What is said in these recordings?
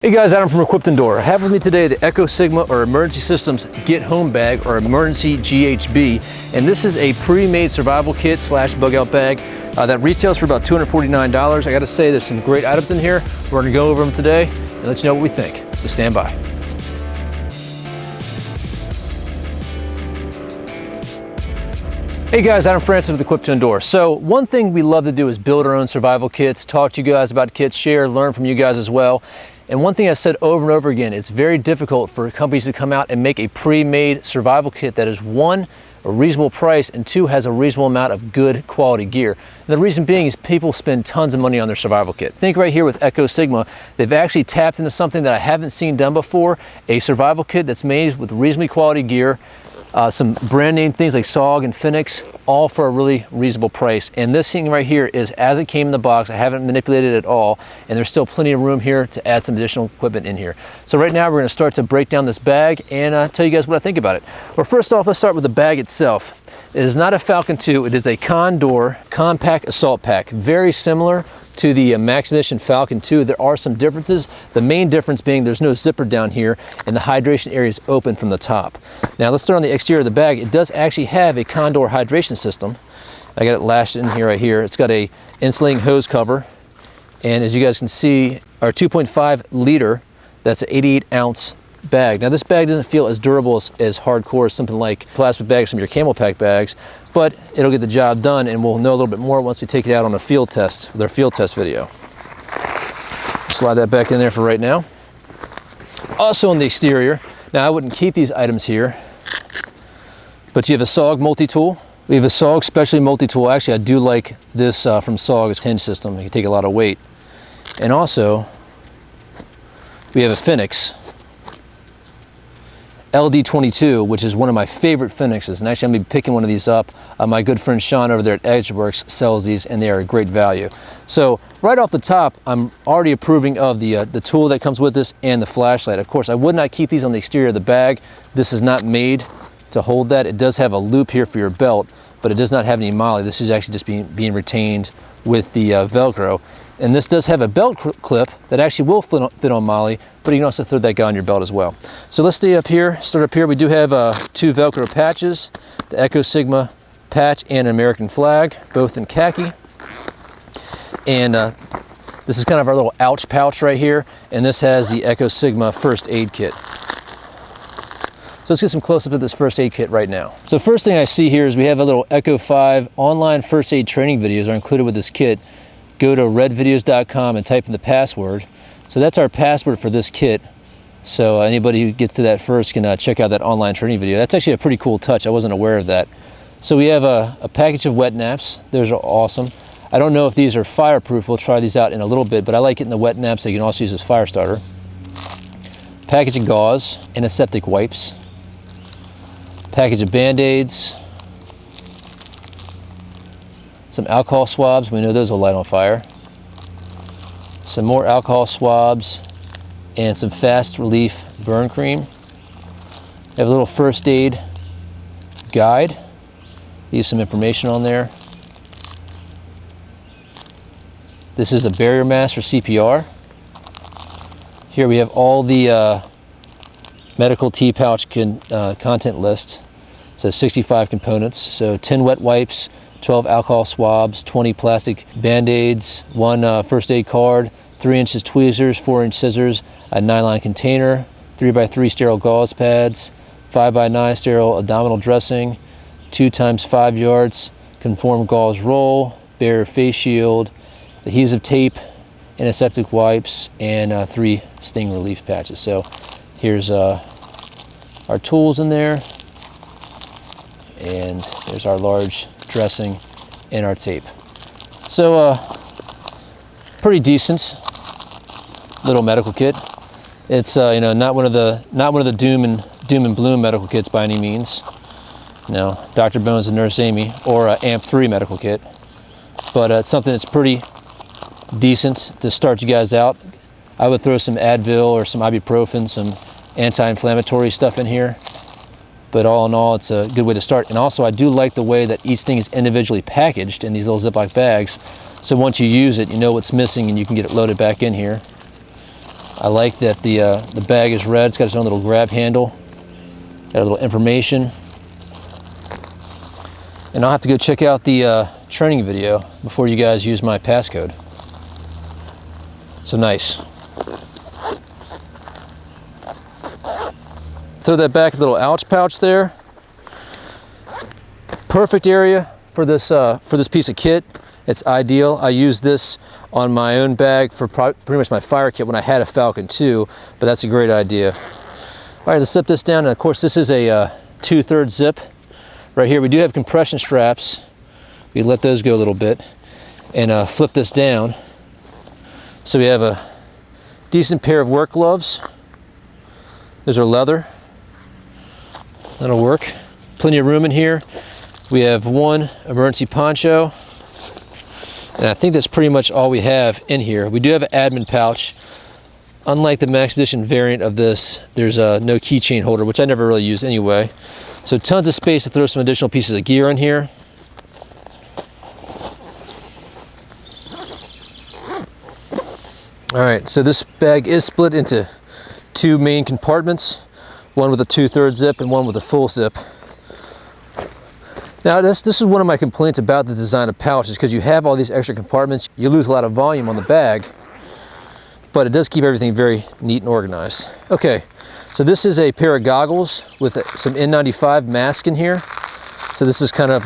Hey guys, Adam from Equipped Indoor. I have with me today the Echo Sigma or Emergency Systems Get Home Bag or Emergency GHB. And this is a pre-made survival kit slash bug out bag that retails for about $249. I gotta say there's some great items in here. We're gonna go over them today and let you know what we think. So stand by. Hey guys, Adam Francis with Equipped Indoor. So one thing we love to do is build our own survival kits, talk to you guys about kits, share, learn from you guys as well. And one thing I said over and over again, it's very difficult for companies to come out and make a pre-made survival kit that is one, a reasonable price, and two, has a reasonable amount of good quality gear. And the reason being is people spend tons of money on their survival kit. Think right here with Echo Sigma, they've actually tapped into something that I haven't seen done before, a survival kit that's made with reasonably quality gear, some brand name things like Sog and Phoenix, all for a really reasonable price. And this thing right here is as it came in the box. I haven't manipulated it at all, and there's still plenty of room here to add some additional equipment in here. So right now we're going to start to break down this bag and tell you guys what I think about it. Well, first off, let's start with the bag itself. It is not a Falcon 2, it is a Condor compact assault pack, very similar to the Max Mission Falcon 2. There are some differences. The main difference being there's no zipper down here and the hydration area is open from the top. Now let's start on the exterior of the bag. It does actually have a Condor hydration system. I got it lashed in here right here. It's got a insulating hose cover. And as you guys can see, our 2.5 liter, that's an 88 ounce bag. Now this bag doesn't feel as durable as hardcore as something like plastic bags from your Camel Pack bags, but it'll get the job done, and we'll know a little bit more once we take it out on a field test with our field test video. Slide that back in there for right now. Also on the exterior, now I wouldn't keep these items here, but you have a Sog Multi-Tool. We have a Sog Specialty Multi-Tool. Actually, I do like this from Sog. It's a hinge system. It can take a lot of weight. And also, we have a Phoenix LD22, which is one of my favorite Phoenixes, and actually I'm going to be picking one of these up. My good friend Sean over there at Edgeworks sells these, and they are a great value. So right off the top, I'm already approving of the tool that comes with this and the flashlight. Of course, I would not keep these on the exterior of the bag. This is not made to hold that. It does have a loop here for your belt, but it does not have any MOLLE. This is actually just being retained with the Velcro. And this does have a belt clip that actually will fit on MOLLE, but you can also throw that guy on your belt as well. So let's start up here. We do have two Velcro patches, the Echo Sigma patch and an American flag, both in khaki. And this is kind of our little ouch pouch right here, and this has the Echo Sigma first aid kit. So let's get some close-up of this first aid kit right now. So first thing I see here is we have a little Echo 5 online first aid training videos are included with this kit. Go to redvideos.com and type in the password. So that's our password for this kit. So anybody who gets to that first can check out that online training video. That's actually a pretty cool touch. I wasn't aware of that. So we have a package of wet naps. Those are awesome. I don't know if these are fireproof. We'll try these out in a little bit, but I like getting the wet naps. They can also use as fire starter. Package of gauze, antiseptic wipes. Package of Band-Aids. Some alcohol swabs, we know those will light on fire. Some more alcohol swabs and some fast relief burn cream. We have a little first aid guide. Leave some information on there. This is a barrier mask for CPR. Here we have all the medical T-pouch content list. So 65 components, so 10 wet wipes, 12 alcohol swabs, 20 plastic Band-Aids, 1 first aid card, 3 inches tweezers, 4-inch scissors, a nylon container, 3x3 sterile gauze pads, 5x9 sterile abdominal dressing, 2 times 5 yards conform gauze roll, barrier face shield, adhesive tape, antiseptic wipes, and 3 sting relief patches. So here's our tools in there, and there's our large dressing and our tape. So pretty decent little medical kit. It's you know, not one of the doom and gloom medical kits by any means. No, Dr. Bones and Nurse Amy or AMP3 medical kit, but it's something that's pretty decent to start you guys out. I would throw some Advil or some ibuprofen, some anti-inflammatory stuff in here. But all in all, it's a good way to start. And also, I do like the way that each thing is individually packaged in these little Ziploc bags. So once you use it, you know what's missing and you can get it loaded back in here. I like that the bag is red. It's got its own little grab handle. Got a little information. And I'll have to go check out the training video before you guys use my passcode. So nice. Throw that back little ouch pouch there. Perfect area for this piece of kit. It's ideal. I use this on my own bag for pretty much my fire kit when I had a Falcon 2, but that's a great idea. All right, let's zip this down. And of course, this is a 2/3 zip. Right here, we do have compression straps. We let those go a little bit and flip this down. So we have a decent pair of work gloves. Those are leather. That'll work. Plenty of room in here. We have one emergency poncho. And I think that's pretty much all we have in here. We do have an admin pouch. Unlike the Max Edition variant of this, there's no keychain holder, which I never really use anyway. So tons of space to throw some additional pieces of gear in here. All right, so this bag is split into two main compartments, one with a 2/3 zip and one with a full zip. Now this is one of my complaints about the design of pouches, because you have all these extra compartments, you lose a lot of volume on the bag, but it does keep everything very neat and organized. Okay, so this is a pair of goggles with some N95 mask in here. So this is kind of,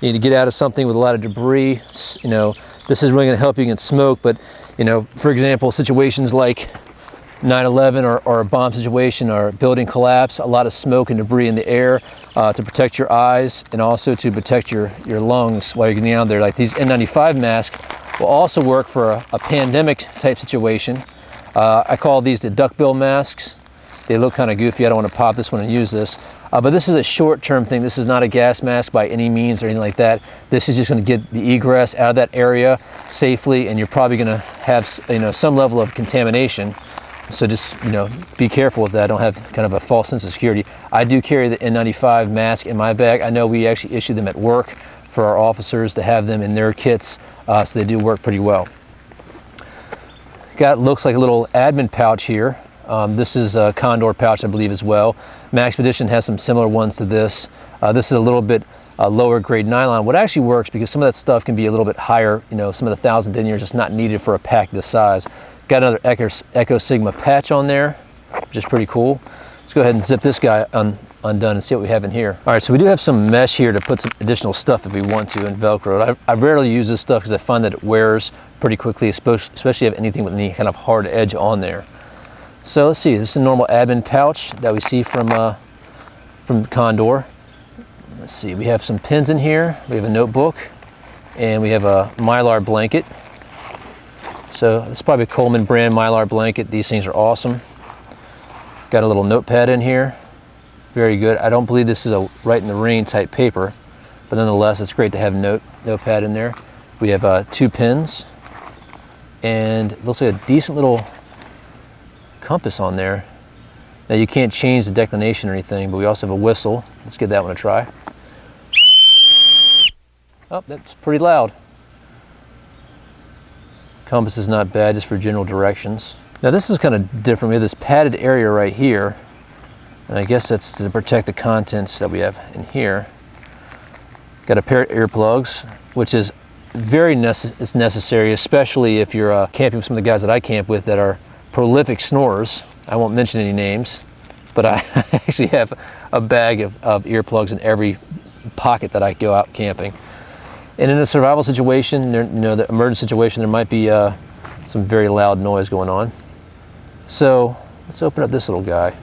you need to get out of something with a lot of debris. You know, this is really gonna help you against smoke, but you know, for example, situations like 9/11 or a bomb situation or building collapse, a lot of smoke and debris in the air, to protect your eyes and also to protect your lungs while you're getting out there. Like these N95 masks will also work for a pandemic type situation. I call these the Duckbill Masks. They look kind of goofy. I don't want to pop this one and use this. But this is a short-term thing. This is not a gas mask by any means or anything like that. This is just going to get the egress out of that area safely, and you're probably going to have, you know, some level of contamination. So just, you know, be careful with that. Don't have kind of a false sense of security. I do carry the N95 mask in my bag. I know we actually issue them at work for our officers to have them in their kits, so they do work pretty well. Looks like a little admin pouch here. This is a Condor pouch, I believe, as well. Max Edition has some similar ones to this. This is a little bit lower grade nylon. What actually works, because some of that stuff can be a little bit higher, you know, some of the 1,000 deniers just not needed for a pack this size. Got another Echo Sigma patch on there, which is pretty cool. Let's go ahead and zip this guy undone and see what we have in here. All right, so we do have some mesh here to put some additional stuff if we want to, and Velcro. I rarely use this stuff because I find that it wears pretty quickly, especially if anything with any kind of hard edge on there. So let's see, this is a normal admin pouch that we see from Condor. Let's see, we have some pins in here, we have a notebook, and we have a Mylar Blanket. So this is probably a Coleman brand Mylar Blanket. These things are awesome. Got a little notepad in here, very good. I don't believe this is a Write in the Rain type paper, but nonetheless, it's great to have notepad in there. We have 2 pins, and it looks like a decent little compass on there. Now you can't change the declination or anything, but we also have a whistle. Let's give that one a try. Oh, that's pretty loud. Compass is not bad, just for general directions. Now this is kind of different. We have this padded area right here, and I guess that's to protect the contents that we have in here. Got a pair of earplugs, which is very necessary, especially if you're camping with some of the guys that I camp with that are prolific snorers. I won't mention any names, but I actually have a bag of earplugs in every pocket that I go out camping. And in a survival situation, you know, the emergency situation, there might be some very loud noise going on. So let's open up this little guy.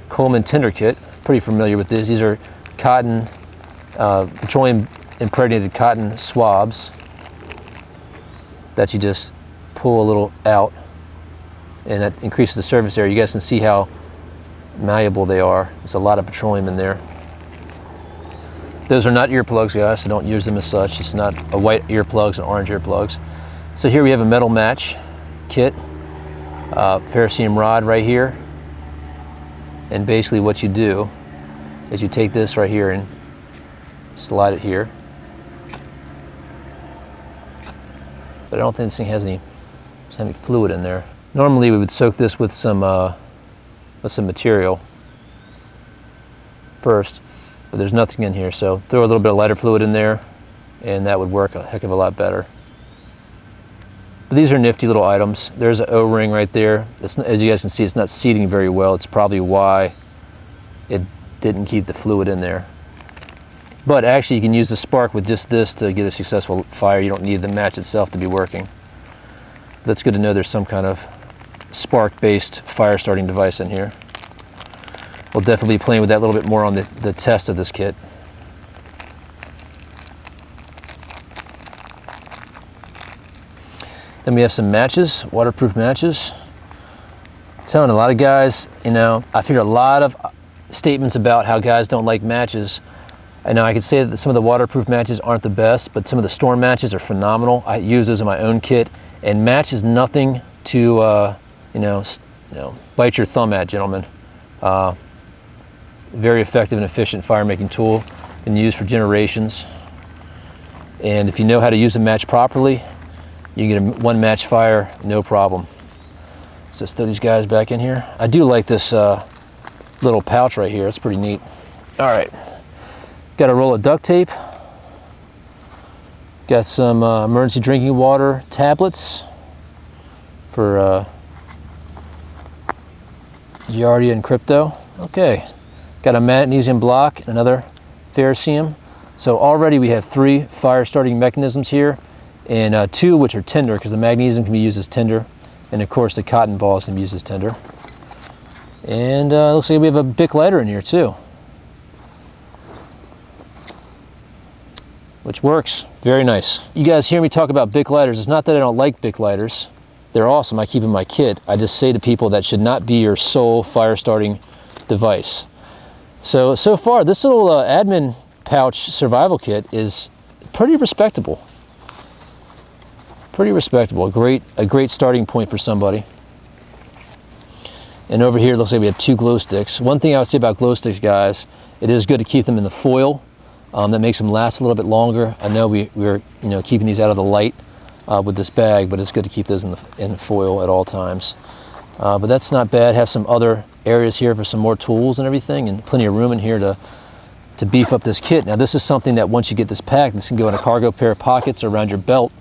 Coleman Tender Kit, pretty familiar with this. These are cotton, petroleum impregnated cotton swabs that you just pull a little out, and that increases the surface area. You guys can see how malleable they are. There's a lot of petroleum in there. Those are not earplugs, guys, so don't use them as such. It's not a white earplugs and orange earplugs. So here we have a metal match kit, ferrocerium rod right here. And basically what you do is you take this right here and slide it here. But I don't think this thing has any fluid in there. Normally we would soak this with some material first, but there's nothing in here, so throw a little bit of lighter fluid in there and that would work a heck of a lot better. But these are nifty little items. There's an O-ring right there. As you guys can see, it's not seating very well. It's probably why it didn't keep the fluid in there. But actually you can use the spark with just this to get a successful fire. You don't need the match itself to be working. That's good to know there's some kind of spark-based fire starting device in here. We'll definitely be playing with that a little bit more on the test of this kit. Then we have some matches, waterproof matches. I'm telling a lot of guys, you know, I've heard a lot of statements about how guys don't like matches. I know I could say that some of the waterproof matches aren't the best, but some of the storm matches are phenomenal. I use those in my own kit, and match is nothing to bite your thumb at, gentlemen. Very effective and efficient fire making tool, been used for generations. And if you know how to use a match properly, you can get a one match fire, no problem. So let's throw these guys back in here. I do like this little pouch right here. It's pretty neat. All right, got a roll of duct tape. Got some emergency drinking water tablets for Giardia and Crypto. Okay, got a magnesium block and another ferricium. So already we have 3 fire starting mechanisms here, and 2 which are tinder, because the magnesium can be used as tinder, and of course the cotton balls can be used as tinder. And looks like we have a Bic lighter in here too, which works very nice. You guys hear me talk about Bic lighters. It's not that I don't like Bic lighters. They're awesome. I keep in my kit. I just say to people that should not be your sole fire starting device. So far this little admin pouch survival kit is pretty respectable. Pretty respectable. A great starting point for somebody. And over here it looks like we have 2 glow sticks. One thing I would say about glow sticks, guys, it is good to keep them in the foil. That makes them last a little bit longer. I know we're keeping these out of the light with this bag, but it's good to keep those in foil at all times. But that's not bad. Have some other areas here for some more tools and everything, and plenty of room in here to beef up this kit. Now this is something that once you get this packed, this can go in a cargo pair of pockets or around your belt,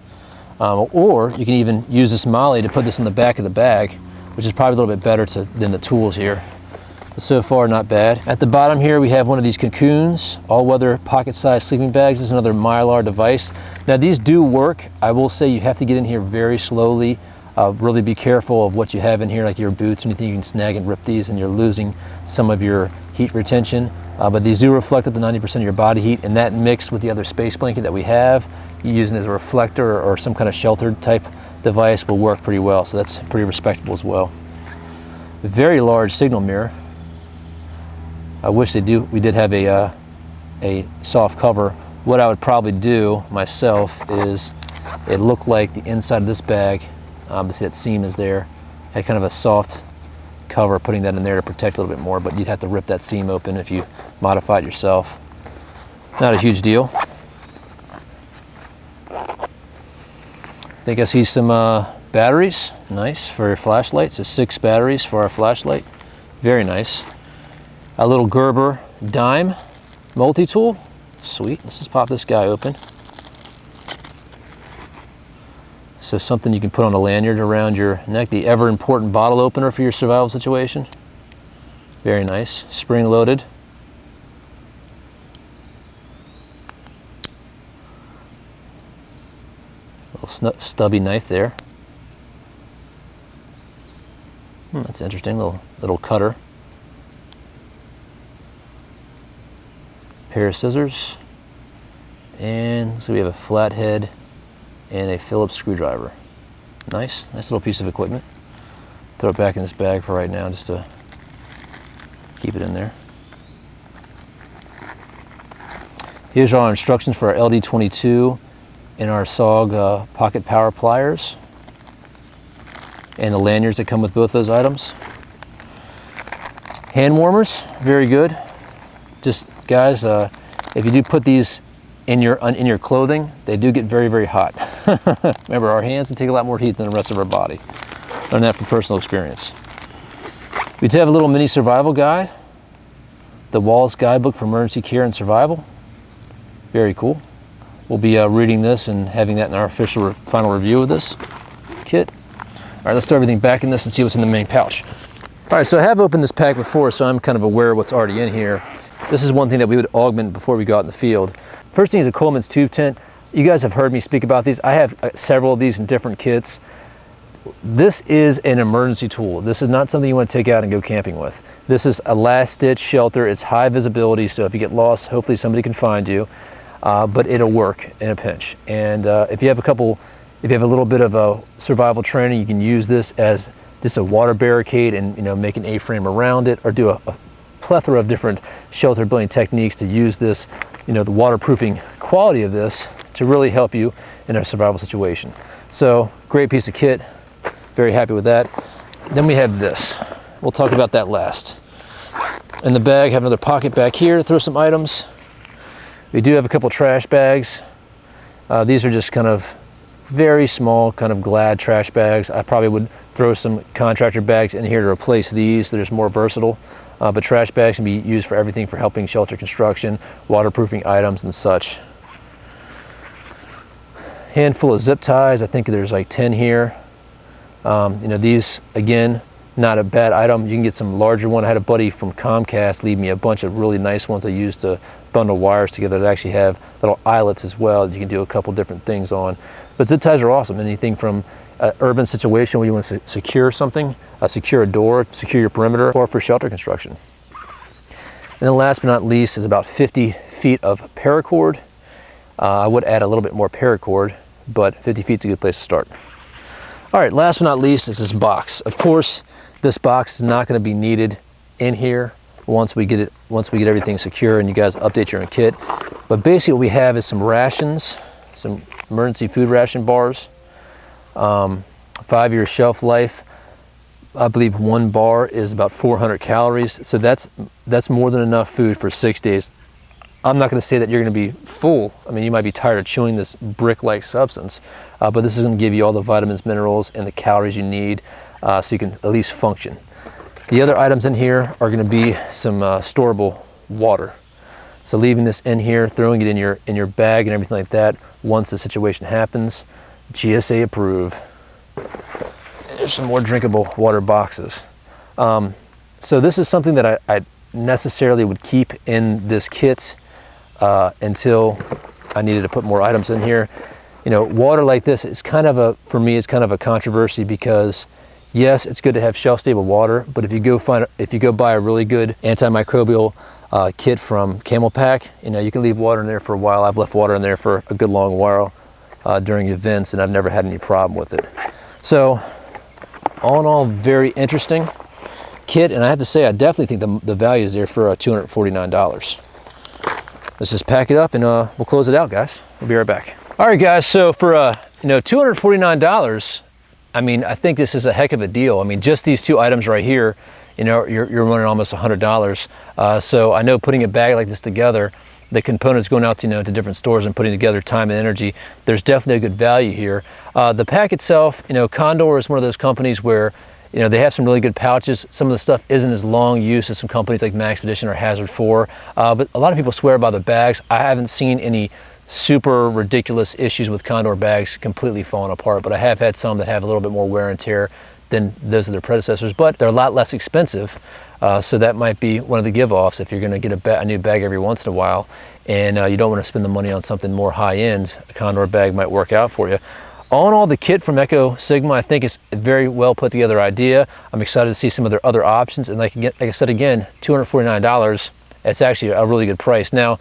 or you can even use this molly to put this in the back of the bag, which is probably a little bit better than the tools here. But so far, not bad. At the bottom here, we have one of these Cocoons, all-weather pocket-sized sleeping bags. This is another Mylar device. Now these do work. I will say you have to get in here very slowly. Really be careful of what you have in here, like your boots, anything you can snag and rip these, and you're losing some of your heat retention. But these do reflect up to 90% of your body heat, and that mixed with the other space blanket that we have, using as a reflector or some kind of sheltered type device will work pretty well. So that's pretty respectable as well. A very large signal mirror. I wish we did have a soft cover. What I would probably do myself is, it looked like the inside of this bag, see that seam is there, had kind of a soft cover, putting that in there to protect a little bit more, but you'd have to rip that seam open if you modify it yourself. Not a huge deal. I think I see some batteries, nice, for your flashlight. So 6 batteries for our flashlight, very nice. A little Gerber dime multi-tool, sweet. Let's just pop this guy open. So something you can put on a lanyard around your neck, the ever important bottle opener for your survival situation. Very nice, spring loaded. Little stubby knife there. That's interesting, little cutter. Pair of scissors, and so we have a flathead and a Phillips screwdriver. Nice little piece of equipment. Throw it back in this bag for right now, just to keep it in there. Here's our instructions for our LD22 and our Sog pocket power pliers, and the lanyards that come with both those items. Hand warmers, very good. Just guys, if you do put these in your clothing, they do get very, very hot. Remember, our hands can take a lot more heat than the rest of our body. Learned that from personal experience. We do have a little mini survival guide, the Wallace Guidebook for Emergency Care and Survival. Very cool. We'll be reading this and having that in our official final review of this kit. All right, let's throw everything back in this and see what's in the main pouch. All right, so I have opened this pack before, so I'm kind of aware of what's already in here. This is one thing that we would augment before we go out in the field. First thing is a Coleman's tube tent. You guys have heard me speak about these. I have several of these in different kits. This is an emergency tool. This is not something you want to take out and go camping with. This is a last ditch shelter. It's high visibility, so if you get lost, hopefully somebody can find you, but it'll work in a pinch. And if you have a little bit of a survival training, you can use this as just a water barricade and make an A-frame around it, or do a plethora of different shelter building techniques to use this, the waterproofing quality of this to really help you in a survival situation. So great piece of kit. Very happy with that. Then we have this. We'll talk about that last. In the bag, have another pocket back here to throw some items. We do have a couple trash bags. These are just kind of very small, kind of Glad trash bags. I probably would throw some contractor bags in here to replace these. They're just more versatile. But trash bags can be used for everything, for helping shelter construction, waterproofing items and such. Handful of zip ties. I think there's like 10 here. These, again, not a bad item. You can get some larger one. I had a buddy from Comcast leave me a bunch of really nice ones I used to bundle wires together that actually have little eyelets as well that you can do a couple different things on. But zip ties are awesome. Anything from an urban situation where you want to secure something, secure a door, secure your perimeter, or for shelter construction. And then last but not least is about 50 feet of paracord. I would add a little bit more paracord, but 50 feet is a good place to start. All right, last but not least is this box. Of course, this box is not going to be needed in here once we get everything secure and you guys update your own kit. But basically what we have is some rations, some emergency food ration bars, 5-year shelf life. I believe one bar is about 400 calories. So that's more than enough food for 6 days. I'm not going to say that you're going to be full. I mean, you might be tired of chewing this brick-like substance, but this is going to give you all the vitamins, minerals, and the calories you need so you can at least function. The other items in here are going to be some storable water. So leaving this in here, throwing it in your bag and everything like that once the situation happens, GSA approved. There's some more drinkable water boxes. So this is something that I necessarily would keep in this kit until I needed to put more items in here. Water like this is for me, it's kind of a controversy because yes, it's good to have shelf-stable water, but if you go buy a really good antimicrobial kit from Camel Pack, you can leave water in there for a while. I've left water in there for a good long while during events, and I've never had any problem with it. So, all in all, very interesting kit, and I have to say, I definitely think the value is there for $249. Let's just pack it up and we'll close it out, guys. We'll be right back. All right, guys. So for $249, I mean, I think this is a heck of a deal. I mean, just these two items right here, you're running almost $100. So I know putting a bag like this together, the components going out to different stores and putting together time and energy, there's definitely a good value here. The pack itself, Condor is one of those companies where they have some really good pouches. Some of the stuff isn't as long use as some companies like Maxpedition or Hazard 4, but a lot of people swear by the bags. I haven't seen any super ridiculous issues with Condor bags completely falling apart, but I have had some that have a little bit more wear and tear than those of their predecessors, but they're a lot less expensive. So that might be one of the give-offs if you're going to get a new bag every once in a while and you don't want to spend the money on something more high-end. A Condor bag might work out for you. All in all, the kit from Echo Sigma, I think, is a very well put together idea. I'm excited to see some of their other options. And like I said, again, $249, it's actually a really good price. Now,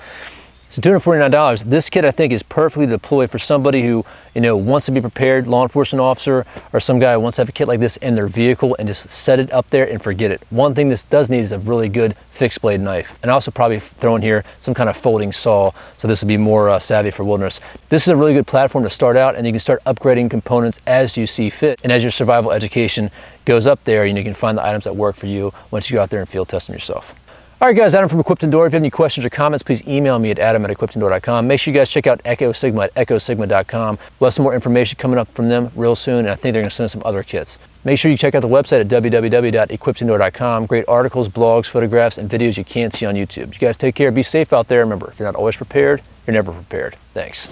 so $249, this kit I think is perfectly deployed for somebody who, wants to be prepared, law enforcement officer, or some guy who wants to have a kit like this in their vehicle and just set it up there and forget it. One thing this does need is a really good fixed blade knife. And also probably throw in here some kind of folding saw, so this would be more savvy for wilderness. This is a really good platform to start out, and you can start upgrading components as you see fit. And as your survival education goes up there, you can find the items that work for you once you go out there and field test them yourself. All right, guys, Adam from Equipped Indoor. If you have any questions or comments, please email me at adam@equippedindoor.com. Make sure you guys check out Echo Sigma at echosigma.com. We'll have some more information coming up from them real soon, and I think they're going to send us some other kits. Make sure you check out the website at www.equippedindoor.com. Great articles, blogs, photographs, and videos you can't see on YouTube. You guys take care, be safe out there. Remember, if you're not always prepared, you're never prepared. Thanks.